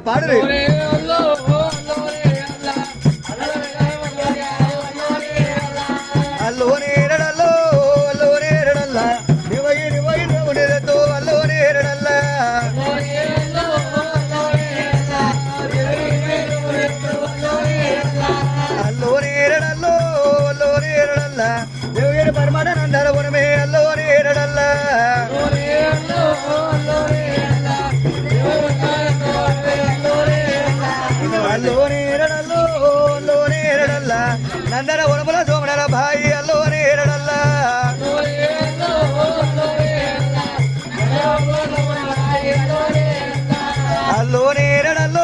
పాడు అల్లో నేరడల్లో అల్లో నేరడల్ల నివై నివై నివనిరతో అల్లో నేరడల్ల అల్లో నేరడల్లో అల్లో నేరడల్ల దేవుని పరమానందర వనమే అల్లో నేరడల్ల అల్లో నేరడల్లో అల్లో నేరడల్ల నందన వనముల సోమడల భాయి అల్లో నేరడల్ల అల్లో నేరడల్ల